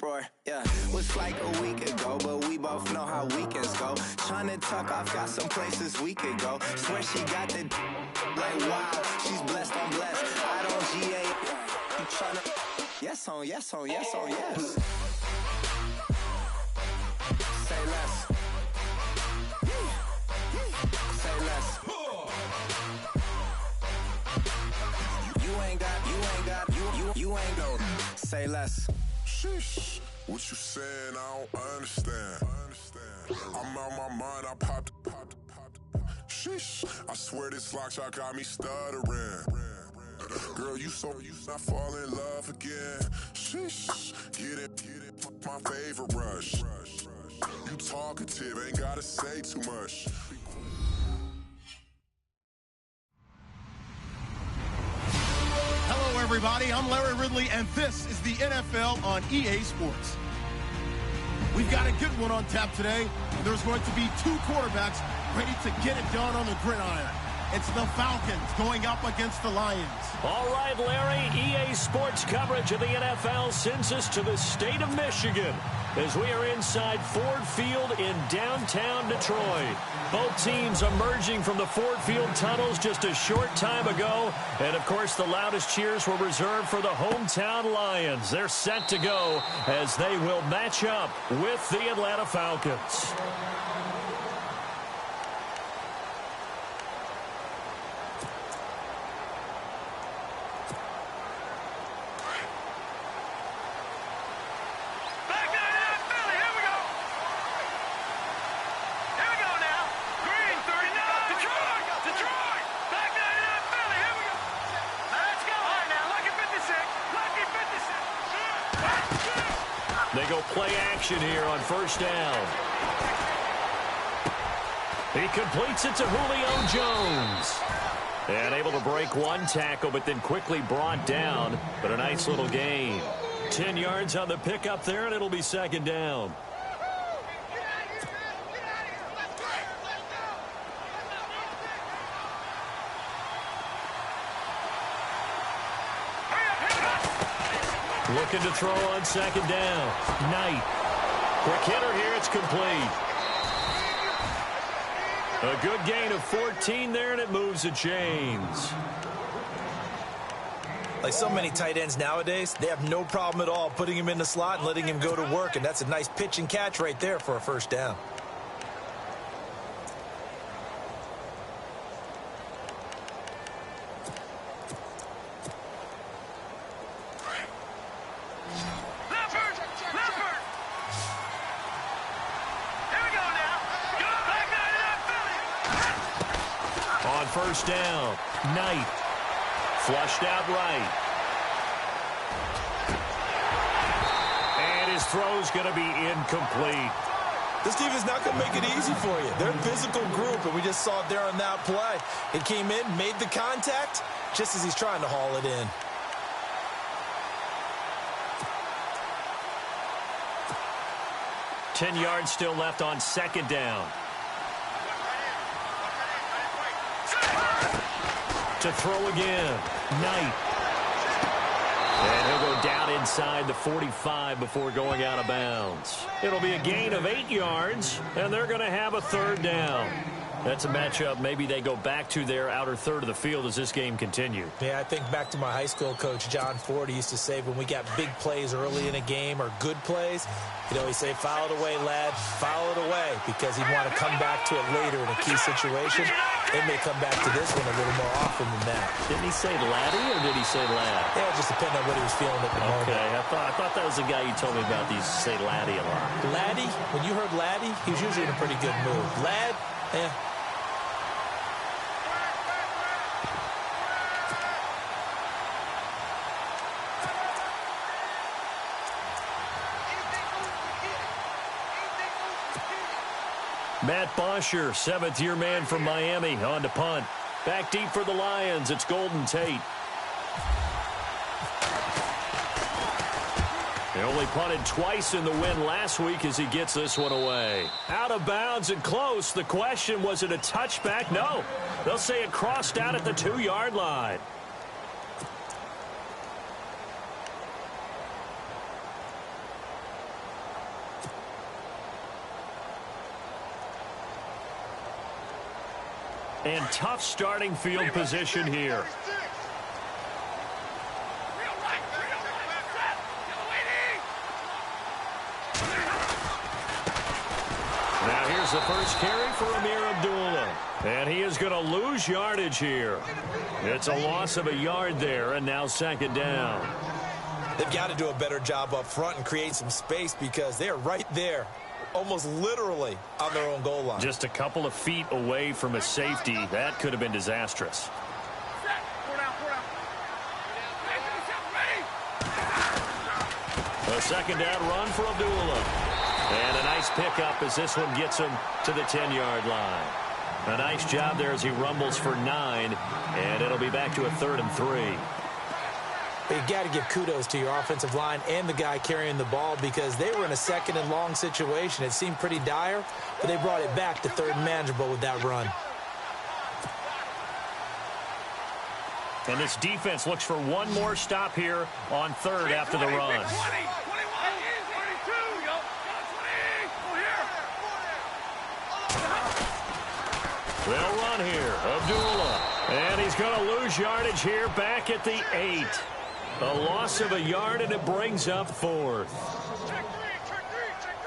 uproar, yeah. Was like a week ago, but we both know how weekends go. Tryna tuck off, got some places we could go. Swear she got the like wow, she's blessed, I'm blessed. I don't GA. You tryna yes on, yes on, yes on, yes. Say less. Say less. You ain't gon' say less. Sheesh, what you saying? I don't understand. I'm out my mind. I popped. Sheesh, I swear this lock shot got me stuttering. Girl, you not fall in love again. Sheesh, get it, my favorite rush. You talkative, ain't gotta say too much. Hello, everybody. I'm Larry Ridley, and this is the NFL on EA Sports. We've got a good one on tap today. There's going to be two quarterbacks ready to get it done on the gridiron. It's the Falcons going up against the Lions. All right, Larry, EA Sports coverage of the NFL sends us to the state of Michigan as we are inside Ford Field in downtown Detroit. Both teams emerging from the Ford Field tunnels just a short time ago. And, of course, the loudest cheers were reserved for the hometown Lions. They're set to go as they will match up with the Atlanta Falcons. They go play action here on first down. He completes it to Julio Jones. And able to break one tackle, but then quickly brought down. But a nice little gain. 10 yards on the pickup there, and it'll be second down. Looking to throw on second down. Knight. Quick hitter here. It's complete. A good gain of 14 there, and it moves the chains. Like so many tight ends nowadays, they have no problem at all putting him in the slot and letting him go to work, and that's a nice pitch and catch right there for a first down. First down. Knight. Flushed out right. And his throw's going to be incomplete. This defense is not going to make it easy for you. They're a physical group, and we just saw it there on that play. It came in, made the contact, just as he's trying to haul it in. Ten yards still left on second down. To throw again. Knight. And he'll go down inside the 45 before going out of bounds. It'll be a gain of 8 yards, and they're going to have a third down. That's a matchup maybe they go back to their outer third of the field as this game continues. Yeah, I think back to my high school coach, John Ford. He used to say when we got big plays early in a game or good plays, he'd always say, foul it away, lad, foul it away, because he'd want to come back to it later in a key situation. They may come back to this one a little more often than that. Didn't he say laddie or did he say lad? Yeah, it just depended on what he was feeling at the moment. Okay, I thought that was the guy you told me about. He used to say laddie a lot. Laddie, when you heard laddie, he was usually in a pretty good mood. Lad, Matt Bosher, seventh-year man from Miami, on to punt. Back deep for the Lions, it's Golden Tate. He only punted twice in the win last week as he gets this one away. Out of bounds and close. The question, was it a touchback? No. They'll say it crossed out at the 2-yard line. And tough starting field position here. Now here's the first carry for Amir Abdullah. And he is going to lose yardage here. It's a loss of a yard there, and now second down. They've got to do a better job up front and create some space because they're right there, almost literally on their own goal line. Just a couple of feet away from a safety. That could have been disastrous. A second down run for Abdullah. And a nice pickup as this one gets him to the 10-yard line. A nice job there as he rumbles for 9, and it'll be back to a 3rd and 3. But you got to give kudos to your offensive line and the guy carrying the ball because they were in a 2nd and long situation. It seemed pretty dire, but they brought it back to 3rd and manageable with that run. And this defense looks for one more stop here on 3rd after the run. They'll run here. Abdullah. And he's going to lose yardage here back at the 8. A loss of a yard, and it brings up 4th.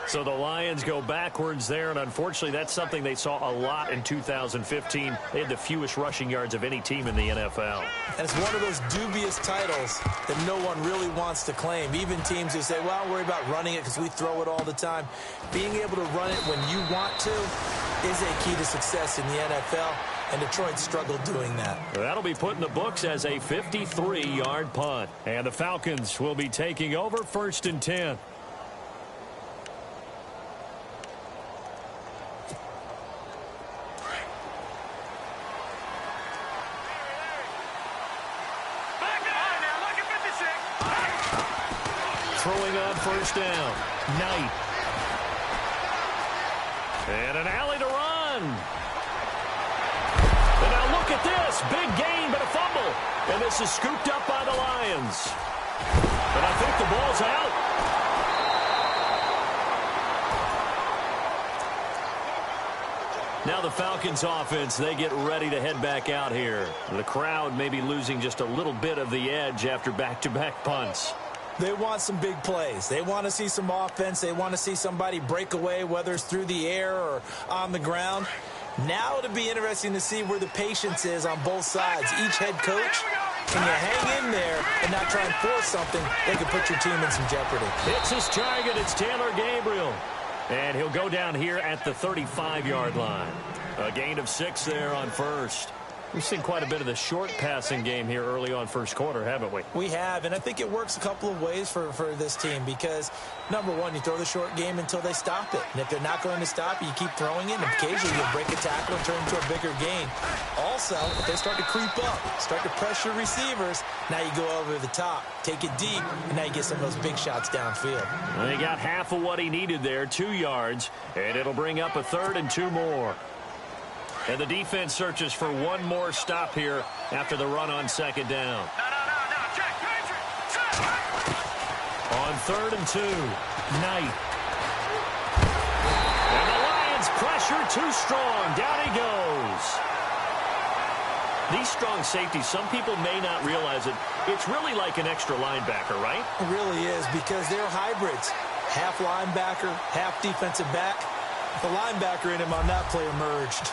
So the Lions go backwards there, and unfortunately that's something they saw a lot in 2015. They had the fewest rushing yards of any team in the NFL. And it's one of those dubious titles that no one really wants to claim. Even teams who say, well, don't worry about running it because we throw it all the time. Being able to run it when you want to is a key to success in the NFL, and Detroit struggled doing that. That'll be put in the books as a 53-yard punt. And the Falcons will be taking over 1st and 10. Throwing on 1st down. Knight. And an alley to run. And now look at this. Big gain, but a fumble. And this is scooped up by the Lions. And I think the ball's out. Now the Falcons offense, they get ready to head back out here. The crowd may be losing just a little bit of the edge after back-to-back punts. They want some big plays. They want to see some offense. They want to see somebody break away, whether it's through the air or on the ground. Now it'll be interesting to see where the patience is on both sides. Each head coach, can you hang in there and not try and force something that could put your team in some jeopardy? It's his target. It's Taylor Gabriel. And he'll go down here at the 35-yard line. A gain of 6 there on 1st. We've seen quite a bit of the short passing game here early on 1st quarter, haven't we? We have, and I think it works a couple of ways for this team because, number one, you throw the short game until they stop it. And if they're not going to stop it, you keep throwing it, and occasionally you'll break a tackle and turn into a bigger gain. Also, if they start to creep up, start to pressure receivers, now you go over the top, take it deep, and now you get some of those big shots downfield. Well, he got half of what he needed there, 2 yards, and it'll bring up a 3rd and 2 more. And the defense searches for one more stop here after the run on 2nd down. On 3rd and 2, Knight. And the Lions pressure too strong. Down he goes. These strong safeties, some people may not realize it. It's really like an extra linebacker, right? It really is because they're hybrids. Half linebacker, half defensive back. The linebacker in him on that play emerged.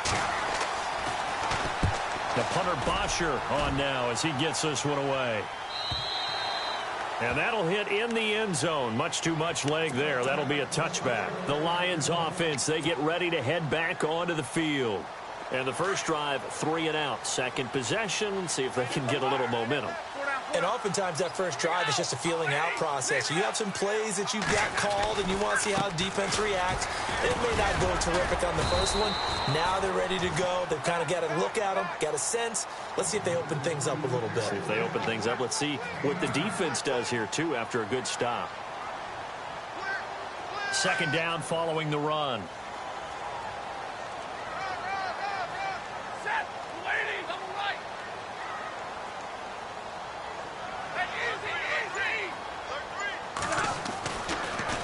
The punter Bosher on now as he gets this one away. And that'll hit in the end zone. Much too much leg there. That'll be a touchback. The Lions offense, they get ready to head back onto the field. And the first drive, 3 and out. Second possession, see if they can get a little momentum. And oftentimes that first drive is just a feeling out process. You have some plays that you've got called and you want to see how defense reacts. It may not go terrific on the first one. Now they're ready to go. They've kind of got to look at them, got a sense. Let's see if they open things up a little bit. See if they open things up. Let's see what the defense does here, too, after a good stop. Second down following the run.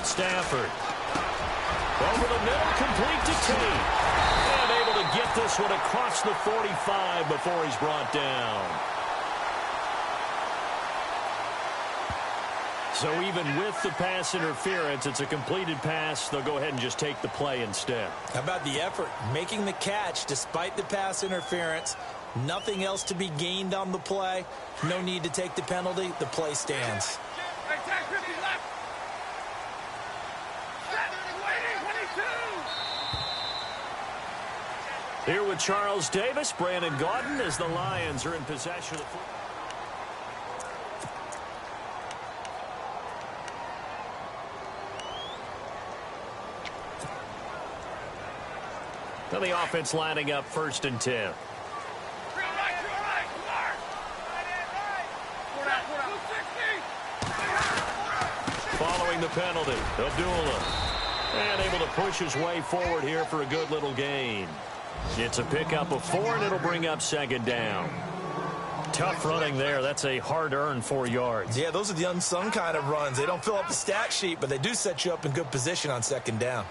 Stafford. Over the middle, complete to Tate. And able to get this one across the 45 before he's brought down. So even with the pass interference, it's a completed pass. They'll go ahead and just take the play instead. How about the effort? Making the catch despite the pass interference. Nothing else to be gained on the play. No need to take the penalty. The play stands. Here with Charles Davis, Brandon Gaudin, as the Lions are in possession of the football. Now the offense lining up 1st and 10. Following the penalty, Abdullah. And able to push his way forward here for a good little gain. It's a pickup of 4, and it'll bring up 2nd down. Tough running there. That's a hard-earned 4 yards. Yeah, those are the unsung kind of runs. They don't fill up the stat sheet, but they do set you up in good position on 2nd down.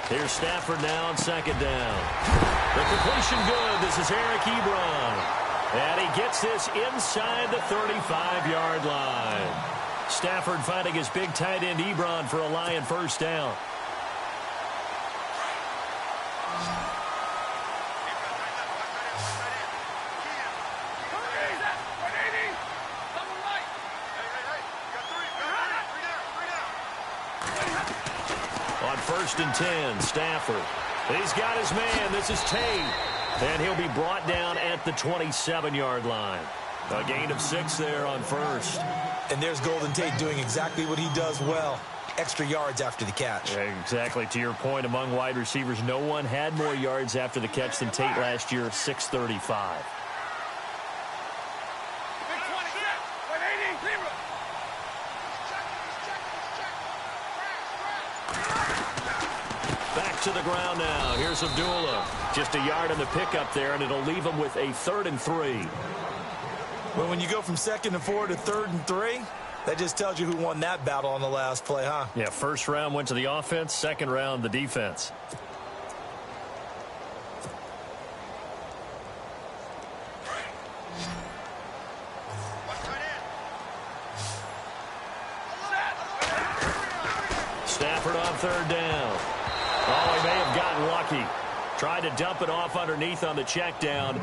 Here's Stafford now on 2nd down. The completion good. This is Eric Ebron. And he gets this inside the 35-yard line. Stafford finding his big tight end Ebron for a Lion 1st down. On 1st and 10, Stafford. He's got his man. This is Tate. And he'll be brought down at the 27-yard line. A gain of 6 there on 1st. And there's Golden Tate doing exactly what he does well. Extra yards after the catch. Exactly. To your point, among wide receivers, no one had more yards after the catch than Tate last year, 635. Back to the ground now. Here's Abdullah. Just a yard on the pickup there, and it'll leave him with a 3rd and 3. Well, when you go from 2nd and 4 to 3rd and 3, that just tells you who won that battle on the last play, huh? Yeah, 1st round went to the offense, 2nd round the defense. Stafford on 3rd down. Oh, he may have gotten lucky. Tried to dump it off underneath on the check down.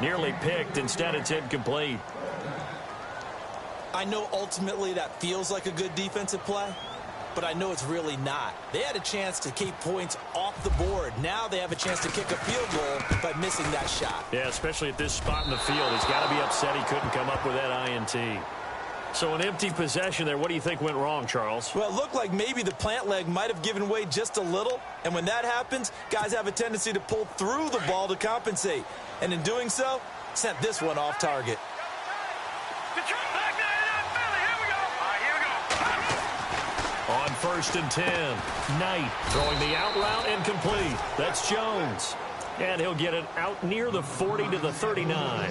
Nearly picked. Instead, it's incomplete. I know ultimately that feels like a good defensive play, but I know it's really not. They had a chance to keep points off the board. Now they have a chance to kick a field goal by missing that shot. Yeah, especially at this spot in the field. He's got to be upset he couldn't come up with that INT. So an empty possession there. What do you think went wrong, Charles? Well, it looked like maybe the plant leg might have given way just a little. And when that happens, guys have a tendency to pull through the ball to compensate. And in doing so, sent this one off target. On 1st and 10, Knight throwing the out route incomplete. That's Jones. And he'll get it out near the 40 to the 39.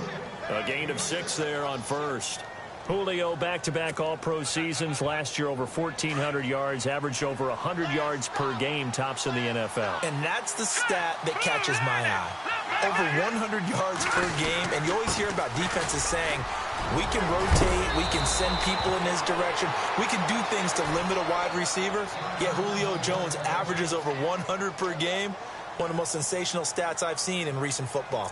A gain of 6 there on 1st. Julio back-to-back all-pro seasons. Last year over 1,400 yards, averaged over 100 yards per game, tops in the NFL. And that's the stat that catches my eye. Over 100 yards per game, and you always hear about defenses saying, we can rotate, we can send people in his direction, we can do things to limit a wide receiver. Yet Julio Jones averages over 100 per game, one of the most sensational stats I've seen in recent football.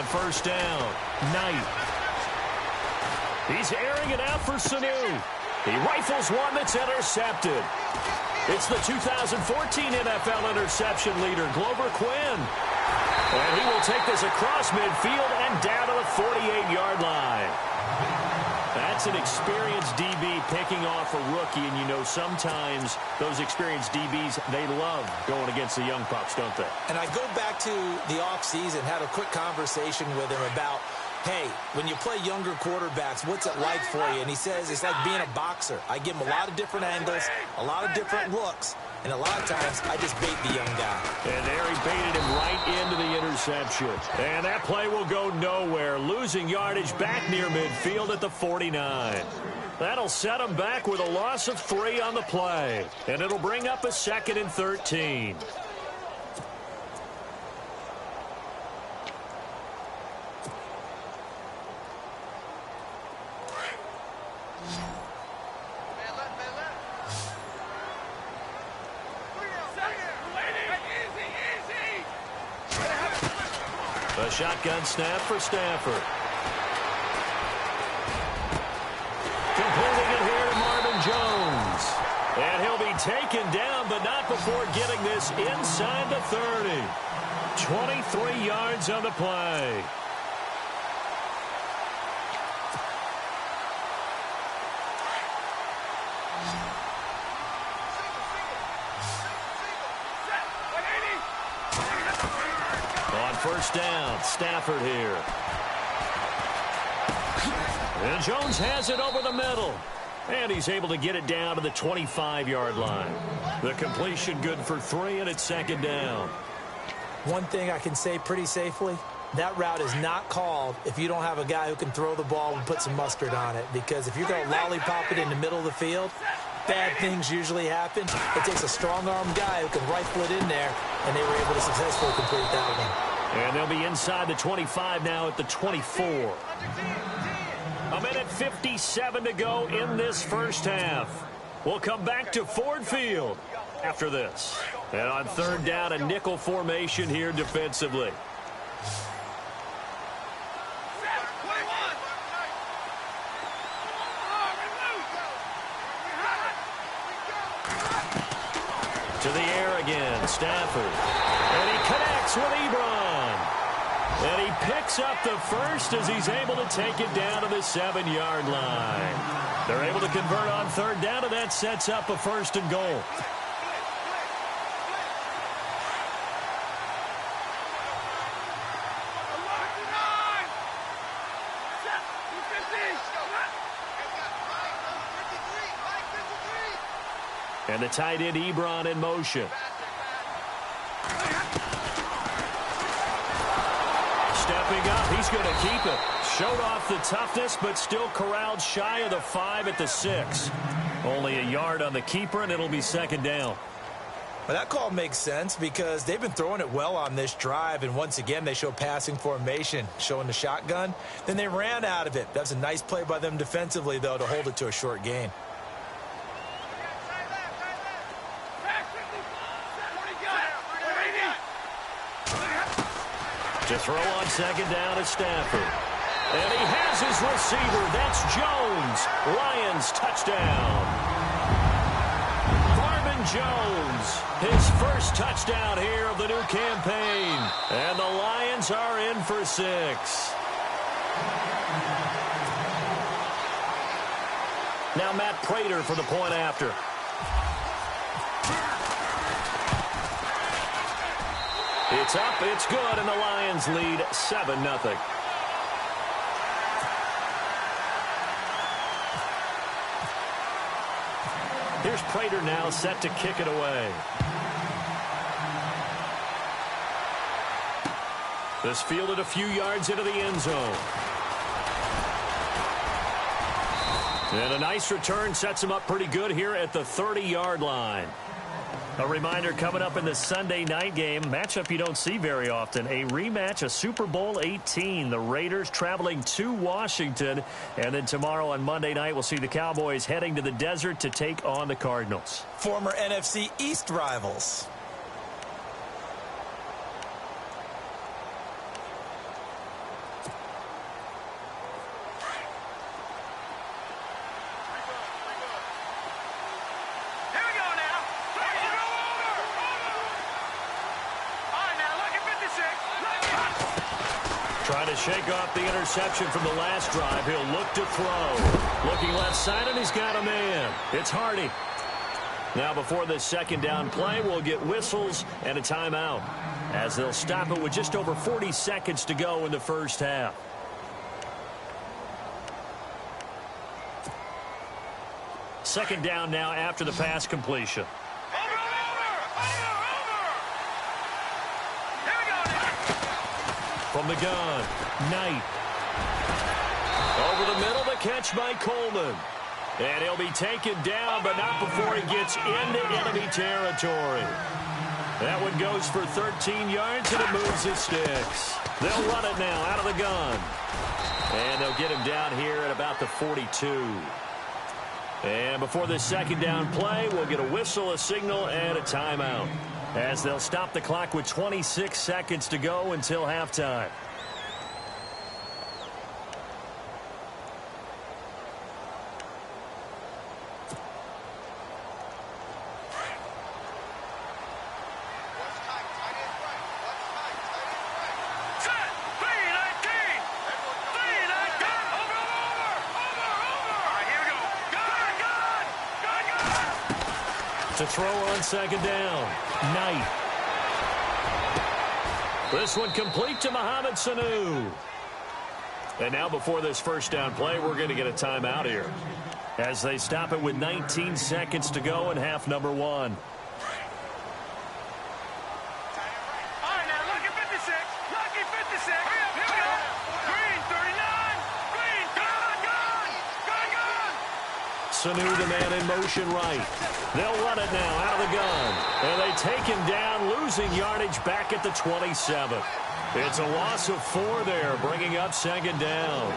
First down, Knight. He's airing it out for Sanu. He rifles one that's intercepted. It's the 2014 NFL interception leader, Glover Quinn. And he will take this across midfield and down to the 48-yard line. That's an experienced DB picking off a rookie, and you know sometimes those experienced DBs, they love going against the young pups, don't they? And I go back to the offseason, had a quick conversation with him about, hey, when you play younger quarterbacks, what's it like for you? And he says it's like being a boxer. I give him a lot of different angles, a lot of different looks, and a lot of times I just bait the young guy. And there he baited him right into the interception. And that play will go nowhere, losing yardage back near midfield at the 49. That'll set him back with a loss of 3 on the play. And it'll bring up a 2nd and 13. A shotgun snap for Stafford. Completing it here to Marvin Jones. And he'll be taken down, but not before getting this inside the 30. 23 yards on the play. First down, Stafford here. And Jones has it over the middle. And he's able to get it down to the 25-yard line. The completion good for 3, and it's 2nd down. One thing I can say pretty safely, that route is not called if you don't have a guy who can throw the ball and put some mustard on it. Because if you're going to lollipop it in the middle of the field, bad things usually happen. It takes a strong-arm guy who can rifle it in there, and they were able to successfully complete that one. And they'll be inside the 25 now at the 24. A minute 57 to go in this first half. We'll come back to Ford Field after this. And on 3rd down, a nickel formation here defensively. To the air again, Stafford. And he connects with Ebron. And he picks up the first as he's able to take it down to the 7-yard line. They're able to convert on 3rd down, and that sets up a 1st and goal. And the tight end Ebron in motion. Stepping up, he's going to keep it. Showed off the toughness, but still corralled shy of the 5 at the 6. Only a yard on the keeper, and it'll be 2nd down. Well, that call makes sense because they've been throwing it well on this drive, and once again they show passing formation, showing the shotgun. Then they ran out of it. That's a nice play by them defensively, though, to hold it to a short gain. To throw on 2nd down is Stafford. And he has his receiver. That's Jones. Lions touchdown. Marvin Jones, his first touchdown here of the new campaign. And the Lions are in for 6. Now Matt Prater for the point after. It's up, it's good, and the Lions lead 7-0. Here's Prater now set to kick it away. This fielded a few yards into the end zone. And a nice return sets him up pretty good here at the 30-yard line. A reminder coming up in the Sunday night game, matchup you don't see very often, a rematch of Super Bowl 18. The Raiders traveling to Washington. And then tomorrow on Monday night, we'll see the Cowboys heading to the desert to take on the Cardinals. Former NFC East rivals. To Trying to shake off the interception from the last drive. He'll look to throw. Looking left side, and he's got a man. It's Hardy. Now before this second down play, we'll get whistles and a timeout, as they'll stop it with just over 40 seconds to go in the first half. Second down now after the pass completion. From the gun, Knight. Over the middle, the catch by Coleman. And he'll be taken down, but not before he gets into enemy territory. That one goes for 13 yards, and it moves his sticks. They'll run it now out of the gun. And they'll get him down here at about the 42. And before this second down play, we'll get a whistle, a signal, and a timeout, as they'll stop the clock with 26 seconds to go until halftime. To throw on second down, Knight. This one complete to Mohamed Sanu. And now before this first down play, we're going to get a timeout here, as they stop it with 19 seconds to go in half number one. Sanu, the man in motion right. They'll run it now out of the gun. And they take him down, losing yardage back at the 27. It's a loss of 4 there, bringing up second down.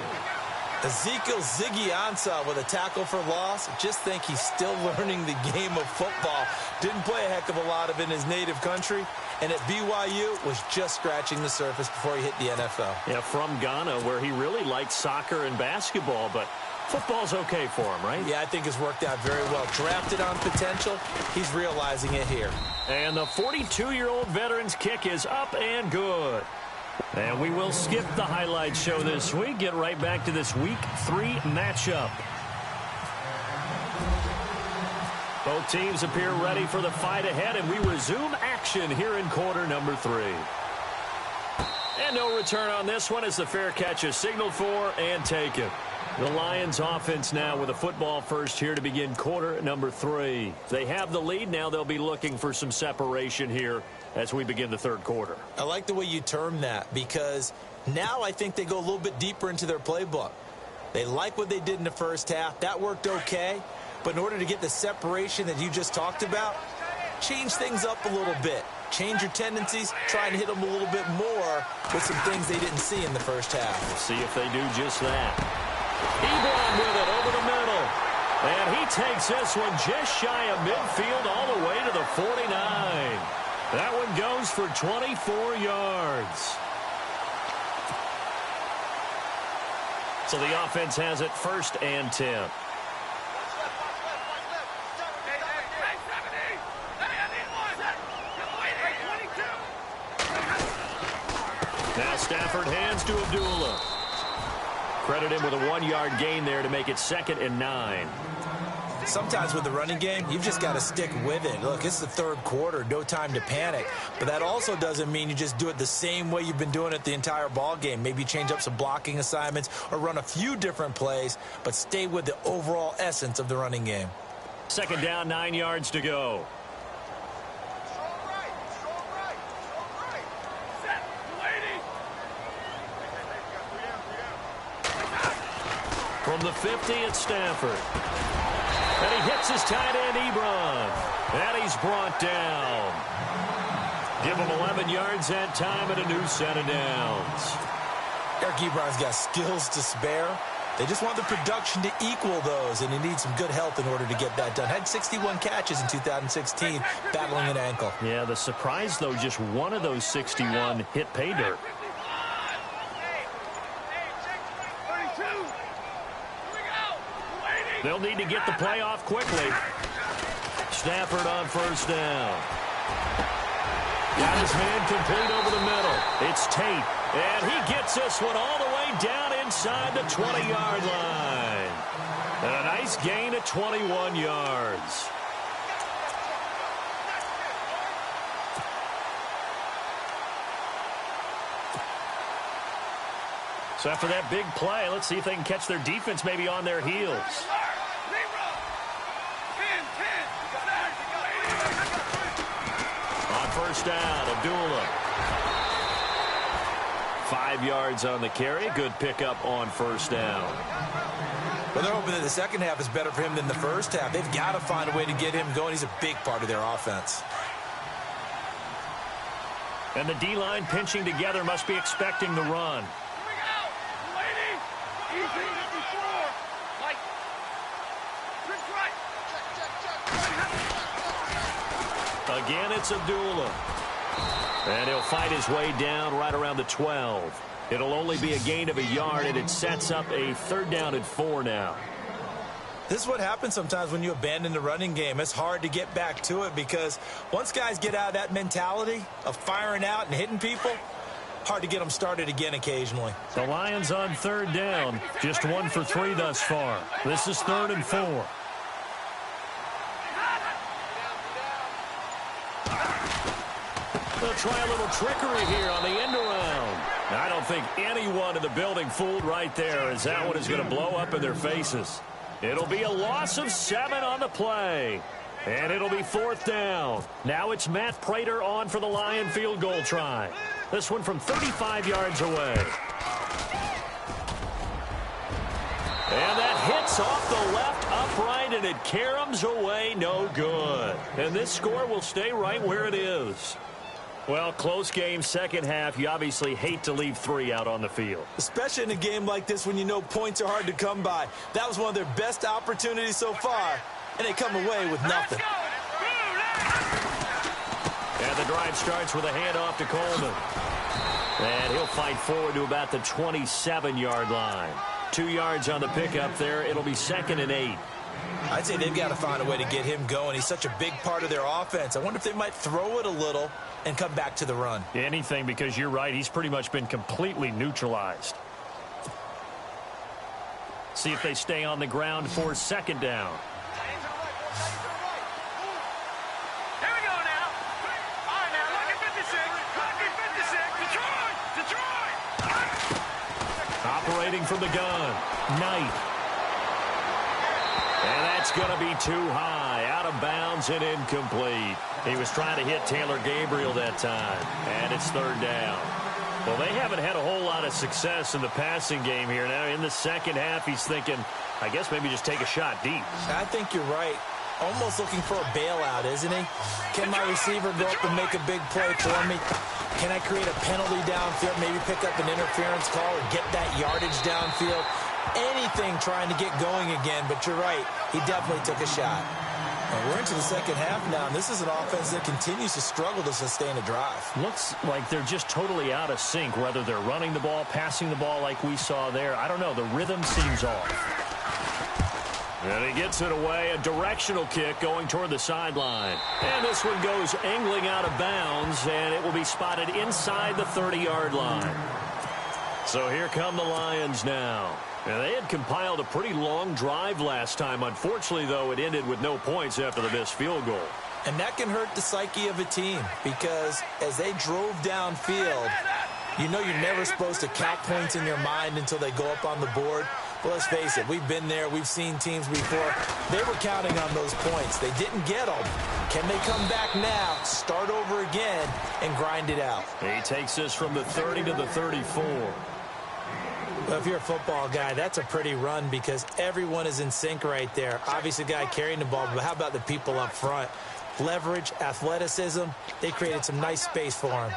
Ezekiel Ziggy Ansah with a tackle for loss. Just think he's still learning the game of football. Didn't play a heck of a lot of it in his native country. And at BYU, was just scratching the surface before he hit the NFL. Yeah, from Ghana, where he really liked soccer and basketball, but football's okay for him, right? Yeah, I think it's worked out very well. Drafted on potential, he's realizing it here. And the 42-year-old veteran's kick is up and good. And we will skip the highlight show this week. Get right back to this Week 3 matchup. Both teams appear ready for the fight ahead, and we resume action here in quarter number 3. And no return on this one as the fair catch is signaled for and taken. The Lions offense now with a football first here to begin quarter number 3. They have the lead. Now they'll be looking for some separation here as we begin the third quarter. I like the way you term that, because now I think they go a little bit deeper into their playbook. They like what they did in the first half. That worked okay. But in order to get the separation that you just talked about, change things up a little bit. Change your tendencies, try and hit them a little bit more with some things they didn't see in the first half. We'll see if they do just that. Ebron with it over the middle. And he takes this one just shy of midfield all the way to the 49. That one goes for 24 yards. So the offense has it first and 10. Now Stafford hands to Abdullah. Credit him with a 1-yard gain there to make it 2nd and 9. Sometimes with the running game, you've just got to stick with it. Look, it's the third quarter, no time to panic. But that also doesn't mean you just do it the same way you've been doing it the entire ball game. Maybe change up some blocking assignments or run a few different plays, but stay with the overall essence of the running game. Second down, 9 yards to go. From the 50, it's Stafford. And he hits his tight end, Ebron. And he's brought down. Give him 11 yards that time and a new set of downs. Eric Ebron's got skills to spare. They just want the production to equal those, and he needs some good health in order to get that done. Had 61 catches in 2016, battling an ankle. Yeah, the surprise, though, just one of those 61 hit pay dirt. They'll need to get the play off quickly. Stafford on first down. Got his man complete over the middle. It's Tate, and he gets this one all the way down inside the 20-yard line. And a nice gain of 21 yards. So after that big play, let's see if they can catch their defense maybe on their heels. On first down, Abdullah. 5 yards on the carry. Good pickup on first down. Well, they're hoping that the second half is better for him than the first half. They've got to find a way to get him going. He's a big part of their offense. And the D-line pinching together must be expecting the run. Again, it's Abdullah. And he'll fight his way down right around the 12. It'll only be a gain of a yard, and it sets up a 3rd down and 4 now. This is what happens sometimes when you abandon the running game. It's hard to get back to it because once guys get out of that mentality of firing out and hitting people, hard to get them started again occasionally. The Lions on 3rd down, just 1 for 3 thus far. This is 3rd and 4. They'll try a little trickery here on the end around. I don't think anyone in the building fooled right there, as that one is going to blow up in their faces. It'll be a loss of 7 on the play. And it'll be 4th down. Now it's Matt Prater on for the Lion field goal try. This one from 35 yards away. And that hits off the left upright, and it caroms away no good. And this score will stay right where it is. Well, close game, second half. You obviously hate to leave 3 out on the field. Especially in a game like this when you know points are hard to come by. That was one of their best opportunities so far, and they come away with nothing. And the drive starts with a handoff to Coleman. And he'll fight forward to about the 27-yard line. 2 yards on the pickup there. It'll be 2nd and 8. I'd say they've got to find a way to get him going. He's such a big part of their offense. I wonder if they might throw it a little and come back to the run. Anything, because you're right. He's pretty much been completely neutralized. See if they stay on the ground for 2nd down. Here we go now. All right, now, look at 56. Detroit! Operating from the gun. Knight. And that's going to be too high. Out of bounds and incomplete. He was trying to hit Taylor Gabriel that time. And it's 3rd down. Well, they haven't had a whole lot of success in the passing game here. Now, in the second half, he's thinking, I guess maybe just take a shot deep. I think you're right. Almost looking for a bailout, isn't he? Can my receiver go up and make a big play for me? Can I create a penalty downfield, maybe pick up an interference call or get that yardage downfield? Anything trying to get going again, but you're right. He definitely took a shot. And we're into the second half now, and this is an offense that continues to struggle to sustain a drive. Looks like they're just totally out of sync, whether they're running the ball, passing the ball like we saw there. I don't know. The rhythm seems off. And he gets it away. A directional kick going toward the sideline. And this one goes angling out of bounds, and it will be spotted inside the 30-yard line. So here come the Lions now. And they had compiled a pretty long drive last time. Unfortunately, though, it ended with no points after the missed field goal. And that can hurt the psyche of a team because as they drove downfield, you know you're never supposed to count points in your mind until they go up on the board. But let's face it, we've been there. We've seen teams before. They were counting on those points. They didn't get them. Can they come back now, start over again, and grind it out? He takes this from the 30 to the 34. Well, if you're a football guy, that's a pretty run because everyone is in sync right there. Obviously, the guy carrying the ball, but how about the people up front? Leverage, athleticism, they created some nice space for him.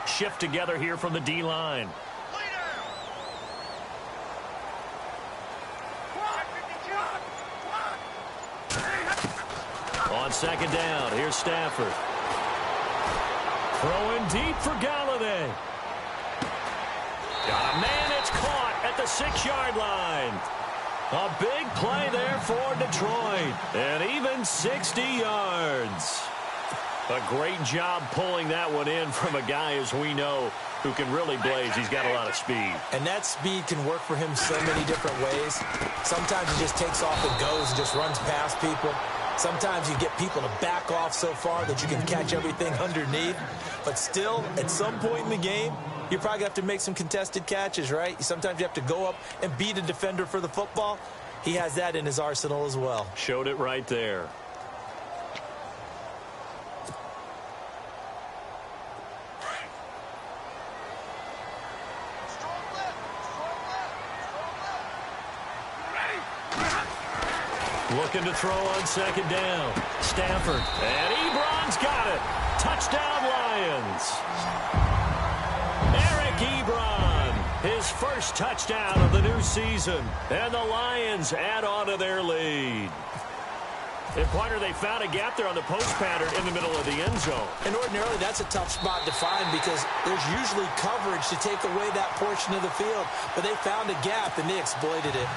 Shift together here from the D-line. On 2nd down, here's Stafford. Throwing deep for Galladay. Got a man, it's caught at the 6-yard line. A big play there for Detroit. And even 60 yards. A great job pulling that one in from a guy, as we know, who can really blaze. He's got a lot of speed. And that speed can work for him so many different ways. Sometimes he just takes off and goes and just runs past people. Sometimes you get people to back off so far that you can catch everything underneath. But still, at some point in the game, you're probably going to have to make some contested catches, right? Sometimes you have to go up and beat a defender for the football. He has that in his arsenal as well. Showed it right there. Looking to throw on second down. Stafford. And Ebron's got it. Touchdown, Lions. Eric Ebron, his first touchdown of the new season. And the Lions add on to their lead. And, partner, they found a gap there on the post pattern in the middle of the end zone. And ordinarily, that's a tough spot to find because there's usually coverage to take away that portion of the field. But they found a gap, and they exploited it.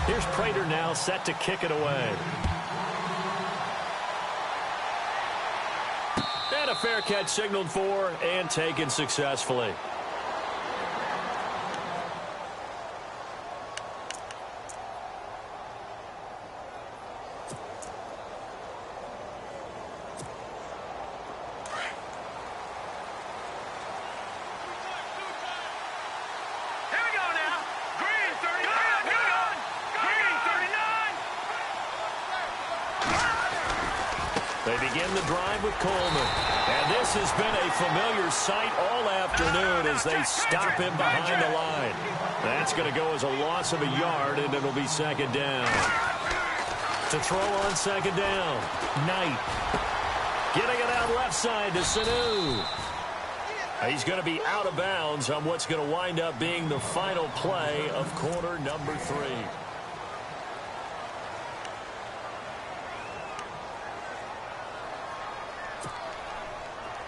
Here's Prater now set to kick it away. And a fair catch signaled for and taken successfully. They begin the drive with Coleman. And this has been a familiar sight all afternoon as they stop him behind the line. That's going to go as a loss of a yard, and it'll be second down. To throw on second down, Knight. Getting it out left side to Sanu. He's going to be out of bounds on what's going to wind up being the final play of quarter number 3.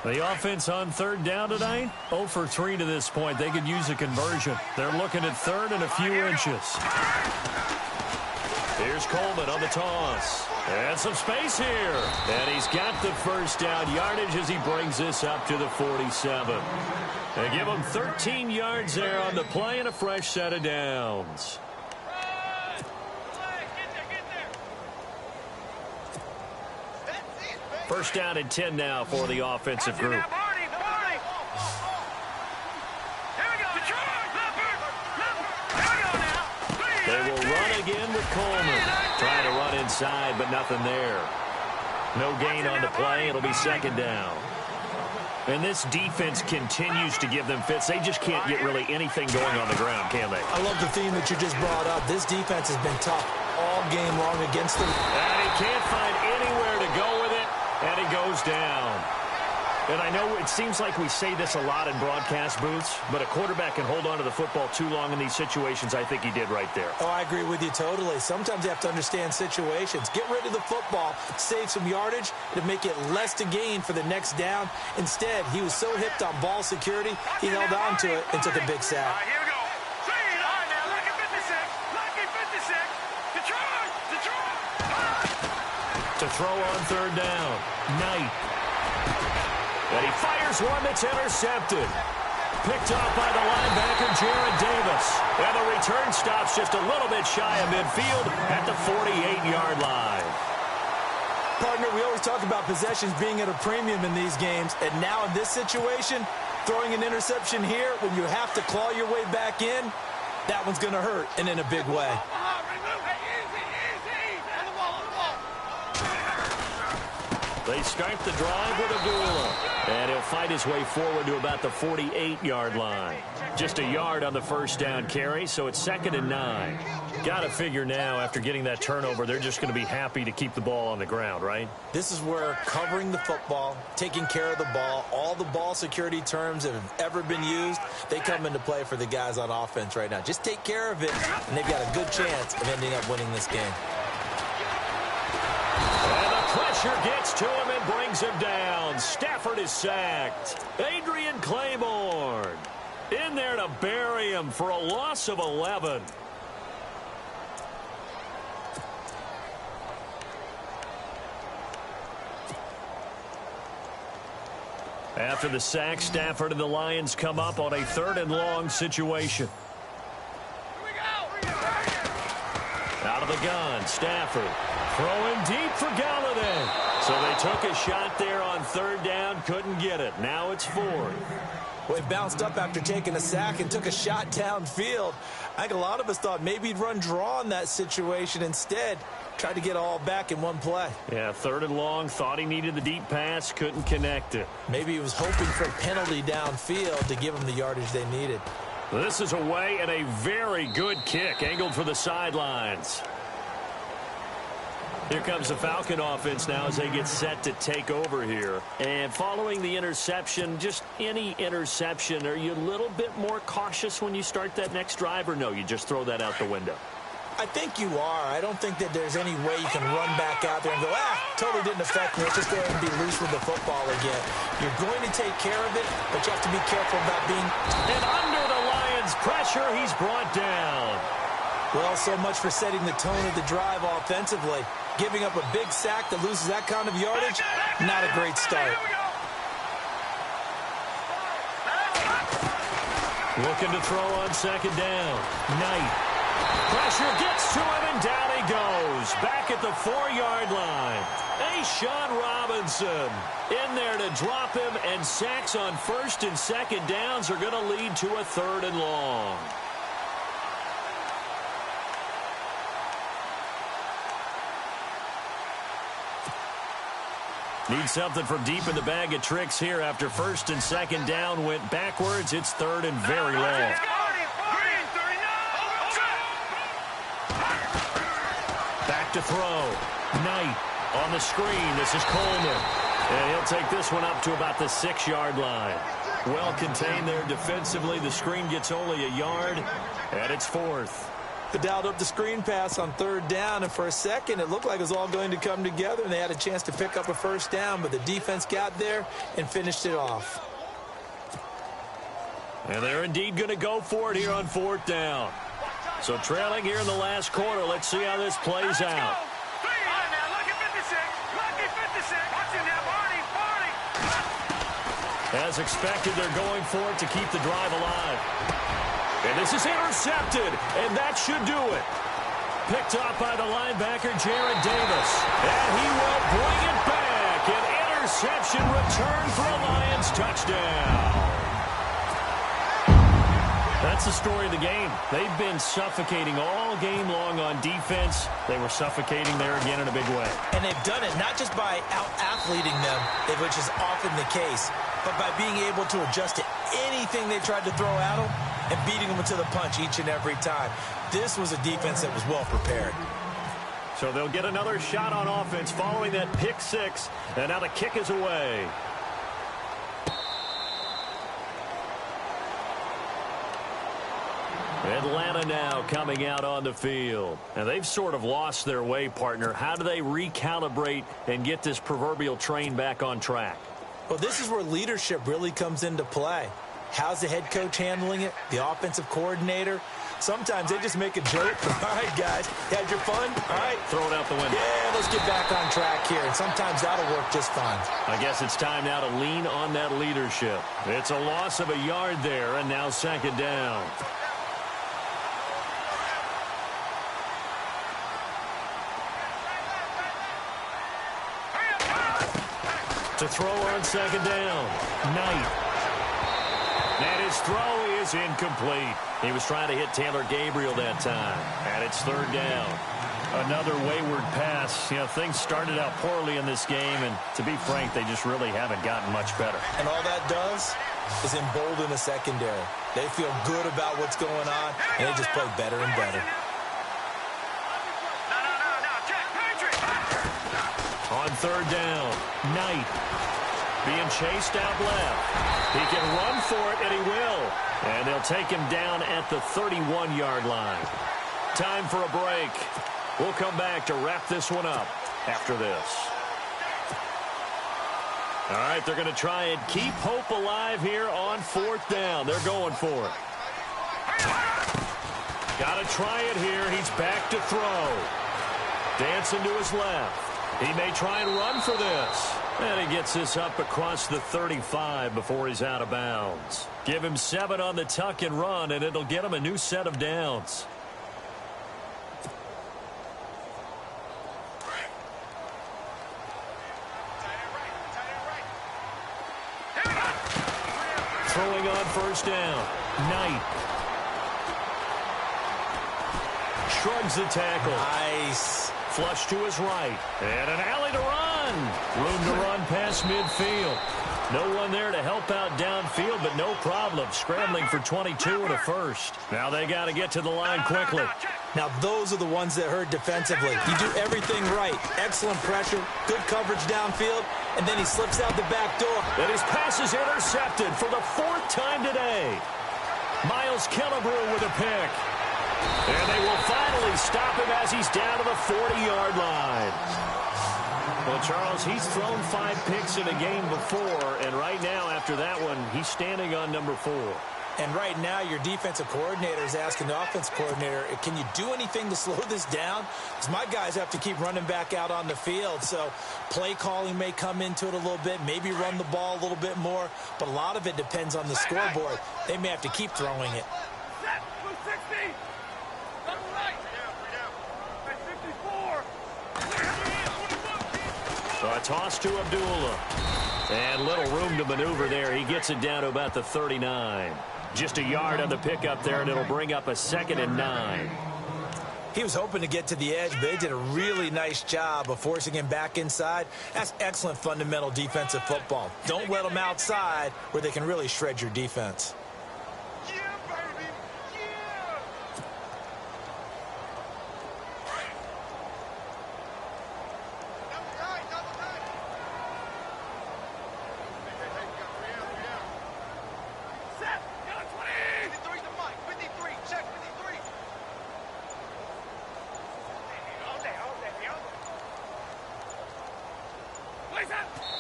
The offense on third down tonight, 0 for 3 to this point. They could use a conversion. They're looking at third and a few inches. Here's Coleman on the toss. And some space here. And he's got the first down yardage as he brings this up to the 47. They give him 13 yards there on the play and a fresh set of downs. First down and 10 now for the offensive group. They will run again with Coleman. Trying to run inside, but nothing there. No gain on the play. It'll be second down. And this defense continues to give them fits. They just can't get really anything going on the ground, can they? I love the theme that you just brought up. This defense has been tough all game long against them. And he can't find anywhere to go with it. And he goes down. And I know it seems like we say this a lot in broadcast booths, but a quarterback can hold on to the football too long in these situations. I think he did right there. Oh, I agree with you totally. Sometimes you have to understand situations. Get rid of the football, save some yardage, to make it less to gain for the next down. Instead, he was so hipped on ball security, he held on to it and took a big sack. Here we go. All right, now, lucky 56. Lucky 56. Detroit. To throw on third down, Knight. And he fires one that's intercepted. Picked off by the linebacker, Jared Davis. And the return stops just a little bit shy of midfield at the 48-yard line. Partner, we always talk about possessions being at a premium in these games. And now in this situation, throwing an interception here when you have to claw your way back in, that one's going to hurt, and in a big way. They start the drive with Abdullah. And he'll fight his way forward to about the 48-yard line. Just a yard on the first down carry, so it's 2nd and 9. Got to figure now, after getting that turnover, they're just going to be happy to keep the ball on the ground, right? This is where covering the football, taking care of the ball, all the ball security terms that have ever been used, they come into play for the guys on offense right now. Just take care of it, and they've got a good chance of ending up winning this game. And the pressure Pressure gets to him and brings him down. Stafford is sacked. Adrian Claiborne in there to bury him for a loss of 11. After the sack, Stafford and the Lions come up on a 3rd and long situation. Out of the gun, Stafford throwing deep for Galladay. So they took a shot there on 3rd down, couldn't get it. Now it's 4th. Well, he bounced up after taking a sack and took a shot downfield. I think a lot of us thought maybe he'd run draw in that situation. Instead, tried to get all back in one play. Yeah, 3rd and long, thought he needed the deep pass, couldn't connect it. Maybe he was hoping for a penalty downfield to give him the yardage they needed. This is away and a very good kick, angled for the sidelines. Here comes the Falcon offense now as they get set to take over here. And following the interception, just any interception, are you a little bit more cautious when you start that next drive, or no, you just throw that out the window? I think you are. I don't think that there's any way you can run back out there and go, totally didn't affect me. Let's just go ahead and be loose with the football again. You're going to take care of it, but you have to be careful about being... And under the Lions' pressure, he's brought down. Well, so much for setting the tone of the drive offensively. Giving up a big sack that loses that kind of yardage, not a great start. Looking to throw on 2nd down. Knight. Pressure gets to him, and down he goes. Back at the 4-yard line. A'Shawn Robinson in there to drop him, and sacks on 1st and 2nd downs are going to lead to a 3rd and long. Need something from deep in the bag of tricks here after 1st and 2nd down went backwards. It's 3rd and very long. Back to throw. Knight on the screen. This is Coleman. And he'll take this one up to about the 6-yard line. Well contained there defensively. The screen gets only a yard, and it's 4th. They dialed up the screen pass on 3rd down, and for a second it looked like it was all going to come together, and they had a chance to pick up a 1st down, but the defense got there and finished it off. And they're indeed going to go for it here on 4th down. So trailing here in the last quarter, let's see how this plays out. As expected, they're going for it to keep the drive alive. And this is intercepted, and that should do it. Picked off by the linebacker, Jared Davis. And he will bring it back. An interception return for a Lions touchdown. That's the story of the game. They've been suffocating all game long on defense. They were suffocating there again in a big way. And they've done it not just by out-athleting them, which is often the case, but by being able to adjust to anything they tried to throw at them and beating them to the punch each and every time. This was a defense that was well prepared. So they'll get another shot on offense following that pick 6, and now the kick is away. Atlanta now coming out on the field. And they've sort of lost their way, partner. How do they recalibrate and get this proverbial train back on track? Well, this is where leadership really comes into play. How's the head coach handling it? The offensive coordinator? Sometimes they just make a joke. All right, guys, you had your fun? All right. Throw it out the window. Yeah, let's get back on track here. And sometimes that'll work just fine. I guess it's time now to lean on that leadership. It's a loss of a yard there, and now 2nd down. To throw on 2nd down. Knight. And his throw is incomplete. He was trying to hit Taylor Gabriel that time. And it's 3rd down. Another wayward pass. You know, things started out poorly in this game, and to be frank, they just really haven't gotten much better. And all that does is embolden the secondary. They feel good about what's going on, and they just play better and better. On 3rd down, Knight being chased out left. He can run for it, and he will. And they'll take him down at the 31-yard line. Time for a break. We'll come back to wrap this one up after this. All right, they're going to try and keep hope alive here on 4th down. They're going for it. Got to try it here. He's back to throw. Dancing to his left. He may try and run for this. And he gets this up across the 35 before he's out of bounds. Give him 7 on the tuck and run, and it'll get him a new set of downs. Throwing on 1st down. Knight. Shrugs the tackle. Nice. Flush to his right. And an alley to run. Room to run past midfield. No one there to help out downfield, but no problem. Scrambling for 22 and a first. Now they got to get to the line quickly. Now those are the ones that hurt defensively. You do everything right. Excellent pressure, good coverage downfield, and then he slips out the back door. And his pass is intercepted for the 4th time today. Miles Killebrew with a pick. And they will finally stop him as he's down to the 40-yard line. Well, Charles, he's thrown 5 picks in a game before, and right now, after that one, he's standing on number 4. And right now, your defensive coordinator is asking the offensive coordinator, can you do anything to slow this down? Because my guys have to keep running back out on the field. So play calling may come into it a little bit, maybe run the ball a little bit more, but a lot of it depends on the scoreboard. They may have to keep throwing it. So a toss to Abdullah. And little room to maneuver there. He gets it down to about the 39. Just a yard on the pickup there, and it'll bring up a 2nd and 9. He was hoping to get to the edge, but they did a really nice job of forcing him back inside. That's excellent fundamental defensive football. Don't let them outside where they can really shred your defense.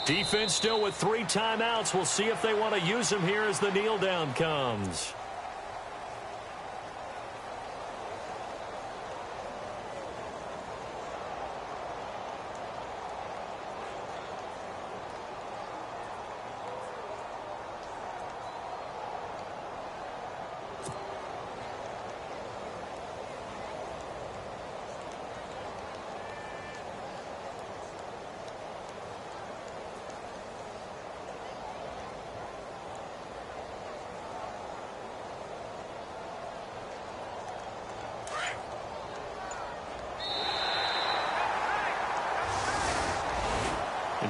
Defense still with 3 timeouts. We'll see if they want to use them here as the kneel down comes.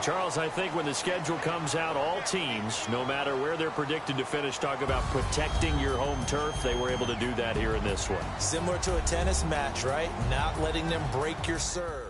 Charles, I think when the schedule comes out, all teams, no matter where they're predicted to finish, talk about protecting your home turf. They were able to do that here in this one. Similar to a tennis match, right? Not letting them break your serve.